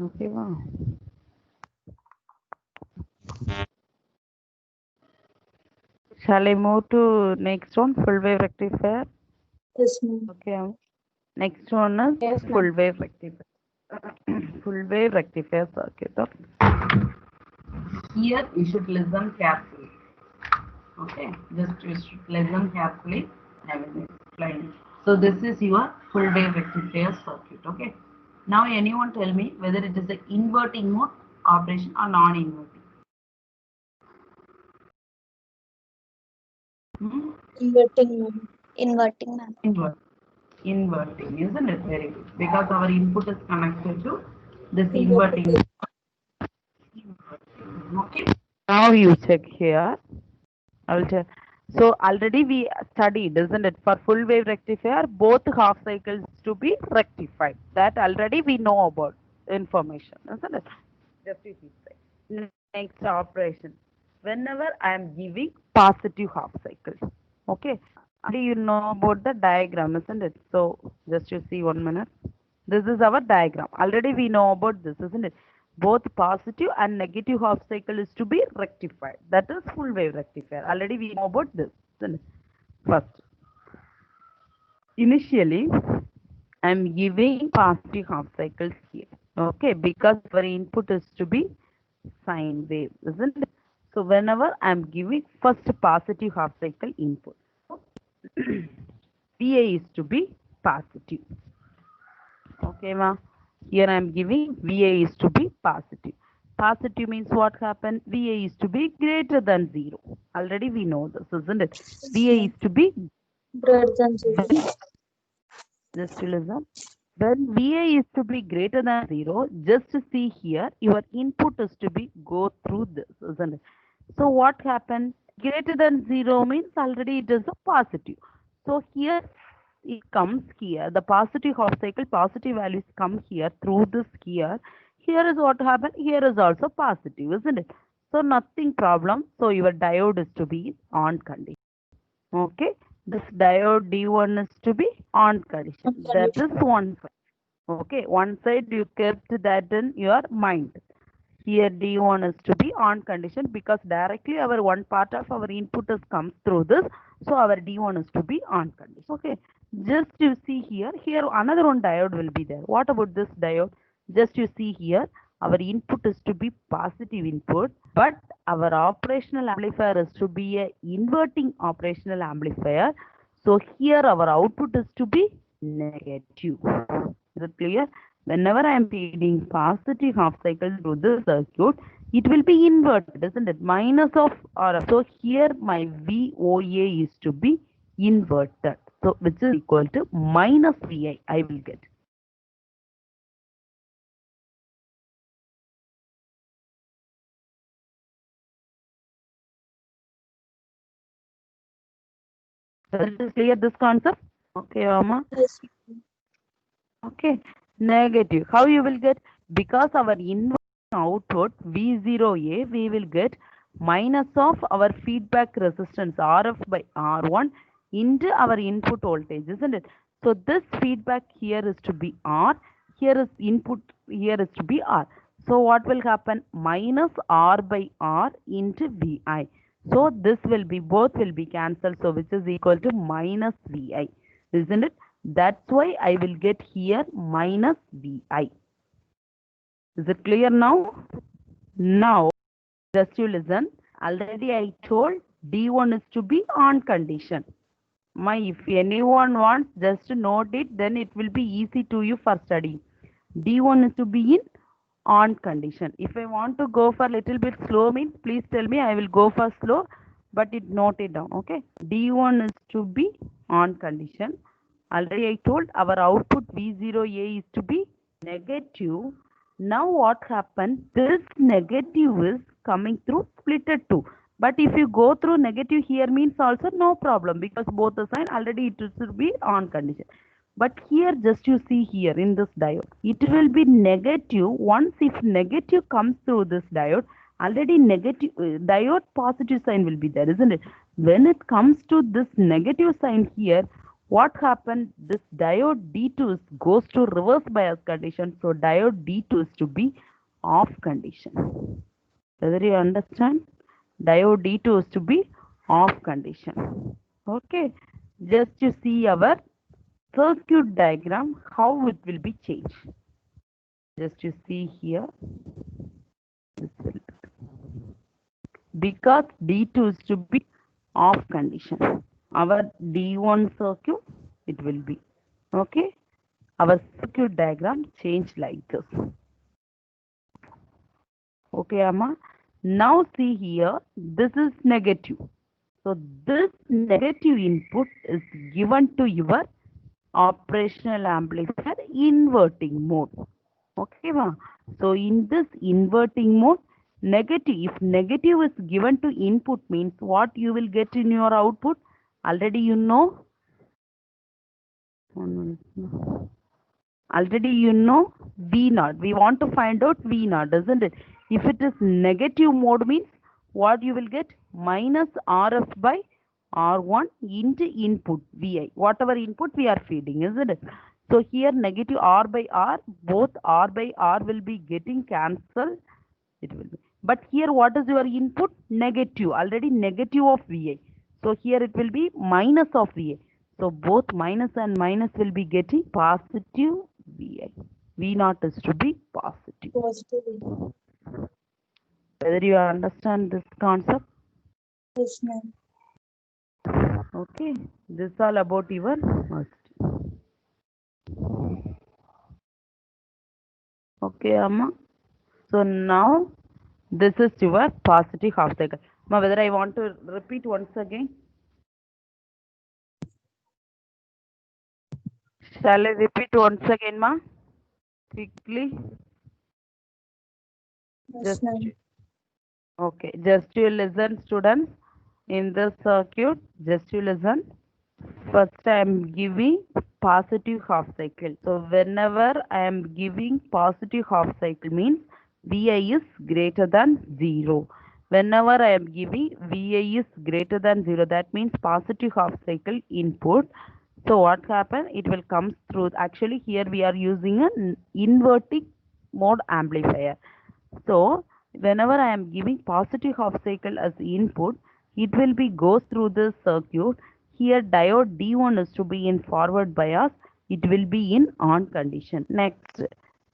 Okay, wow. Shall I move to next one, full wave rectifier? Yes, ma'am. Okay. Next one is Yes, ma'am. full wave rectifier. Full wave rectifier circuit. Here you should listen carefully. Okay, just you should listen carefully. I will explain. So this is your full wave rectifier circuit. Okay. Now anyone tell me whether it is an inverting mode operation or non-inverting. Hmm? Inverting, ma'am. Inverting, ma'am. Invert. Inverting, isn't it? Very good. Because our input is connected to this Inverting. inverting. Okay. Now you check here. I will tell. So already we studied, isn't it? For full wave rectifier, both half cycles to be rectified. That already we know about information, isn't it? Just you see. Next operation. Whenever I am giving positive half cycle. Okay. Already you know about the diagram, isn't it? So just you see 1 minute. This is our diagram. Already we know about this, isn't it? Both positive and negative half cycle is to be rectified. That is full wave rectifier. Already we know about this, isn't it? First, initially, I am giving positive half cycles here. Okay, because our input is to be sine wave, isn't it? So whenever I am giving first positive half cycle input, VA is to be positive. Okay, ma. Here I am giving VA is to be positive. Positive means what happened? VA is to be greater than 0. Already we know this, isn't it? Yes, VA is ma'am. to be Greater than 0. when, just to listen. When VA is to be greater than 0, just to see here, your input is to be go through this, isn't it? So what happened? Greater than 0 means already it is a positive. So here it comes here. The positive half cycle, positive values come here through this here. Here is what happened. Here is also positive, isn't it? So nothing problem. So your diode is to be on condition. Okay. This diode D1 is to be on condition. That is Unconditional. one side. Okay. One side you kept that in your mind. Here D1 is to be on condition because directly our one part of our input has come through this. So our D1 is to be on condition. Okay. Just you see here, here another one diode will be there. What about this diode? Just you see here, our input is to be positive input, but our operational amplifier is to be a inverting operational amplifier. So here our output is to be negative. Is it clear? Whenever I am feeding positive half cycle through this circuit, it will be inverted, isn't it? Minus of RF. So here my VOA is to be inverted. So which is equal to minus VI I will get. Is it clear this concept? Okay, Amma. Yes, ma'am. Okay. Negative. How you will get? Because our inverting output V0A, we will get minus of our feedback resistance RF by R1 into our input voltage, isn't it? So this feedback here is to be R, here is input, here is to be R. So what will happen? Minus R by R into VI. So this will be, both will be cancelled. So which is equal to minus VI, isn't it? That's why I will get here minus VI. Is it clear now? Now, just you listen. Already I told D1 is to be on condition. If anyone wants just to note it, then it will be easy to you for study. D1 is to be in on condition. If I want to go for little bit slow means please tell me, I will go for slow, but it note it down. Okay. D1 is to be on condition. Already I told our output V0A is to be negative. Now what happened? This negative is coming through splitter 2. But if you go through negative here means also no problem because both the sign already it should be on condition. But here just you see here in this diode, it will be negative. Once if negative comes through this diode, already negative diode positive sign will be there, isn't it? When it comes to this negative sign here, what happened? This diode D2 goes to reverse bias condition. So diode D2 is to be off condition. Whether you understand? Diode D2 is to be off condition. Okay. Just to see our circuit diagram, how it will be changed. Just to see here. This will, because D2 is to be off condition. Our D1 circuit, it will be. Okay. Our circuit diagram change like this. Okay, Amma. Now see here, this is negative. So this negative input is given to your operational amplifier inverting mode. Okay, ma. So in this inverting mode, negative, if negative is given to input means what you will get in your output? Already you know. Already you know V naught. We want to find out V naught, isn't it? If it is negative mode means what you will get? Minus RF by R1 into input Vi. Whatever input we are feeding, isn't it? So here negative R by R, both R by R will be getting cancelled. It will be. But here what is your input? Negative. Already negative of Vi. So here it will be minus of Vi. So both minus and minus will be getting positive Vi. V naught is to be positive. Positive. Whether you understand this concept? Yes, ma'am. Okay. This is all about your first. Okay, Amma. So now this is your positive half cycle. Ma, whether I want to repeat once again? Shall I repeat once again, ma? Quickly. Yes, ma'am. Okay, just you listen, students. In this circuit, just you listen. First, I am giving positive half cycle. So, whenever I am giving positive half cycle means Vi is greater than 0. Whenever I am giving Vi is greater than 0, that means positive half cycle input. So, what happens? It will come through. Actually, here we are using an inverting mode amplifier. So, whenever I am giving positive half cycle as input, it will be goes through this circuit. Here diode D1 is to be in forward bias. It will be in on condition. Next,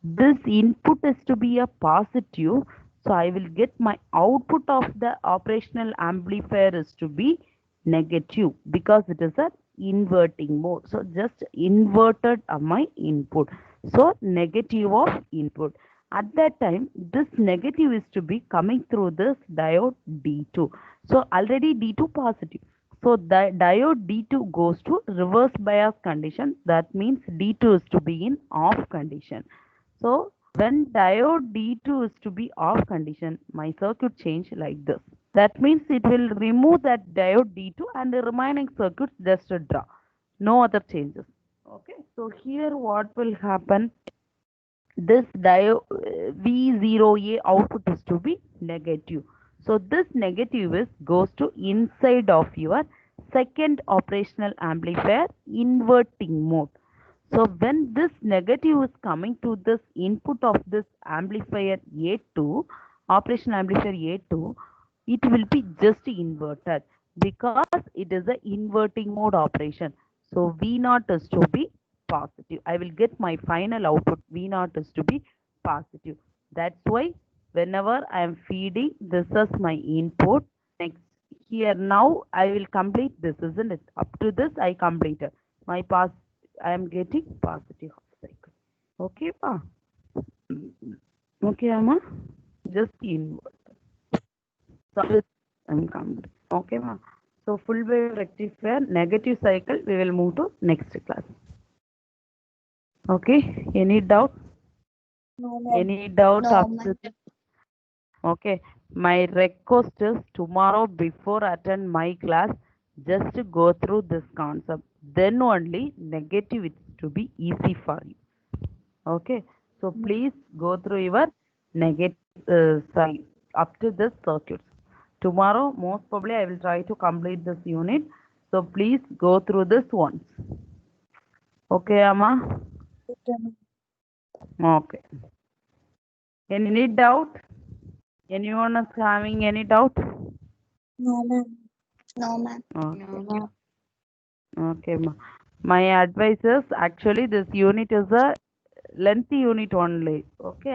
this input is to be a positive. So, I will get my output of the operational amplifier is to be negative because it is a inverting mode. So, just inverted my input. So, negative of input. At that time, this negative is to be coming through this diode D2. So already D2 positive. So the diode D2 goes to reverse bias condition. That means D2 is to be in off condition. So when diode D2 is to be off condition, my circuit change like this. That means it will remove that diode D2 and the remaining circuit just a draw. No other changes. Okay. So here what will happen? This diode V0A output is to be negative. So this negative is goes to inside of your second operational amplifier inverting mode. So when this negative is coming to this input of this amplifier A2, operational amplifier A2, it will be just inverted because it is a inverting mode operation. So V0 is to be positive. I will get my final output V0 is to be positive. That's why whenever I am feeding, this is my input. Next, here now I will complete this, isn't it? Up to this I completed. My pass, I am getting positive half cycle. Okay, pa? Okay, Amma? Just invert. So I'm complete. Okay, ma? So full wave rectifier, negative cycle, we will move to next class. Okay, any doubt? No, ma'am. Any doubt No, after this? Okay, my request is tomorrow before attend my class, just to go through this concept. Then only negative it to be easy for you. Okay, so please go through your negative side up to this circuit. Tomorrow, most probably, I will try to complete this unit. So please go through this once. Okay, Amma? Okay, ma'am. Okay. Any doubt? Anyone is having any doubt? No, ma'am. No, ma'am. Okay. Okay, ma. My advice is actually this unit is a lengthy unit only. Okay.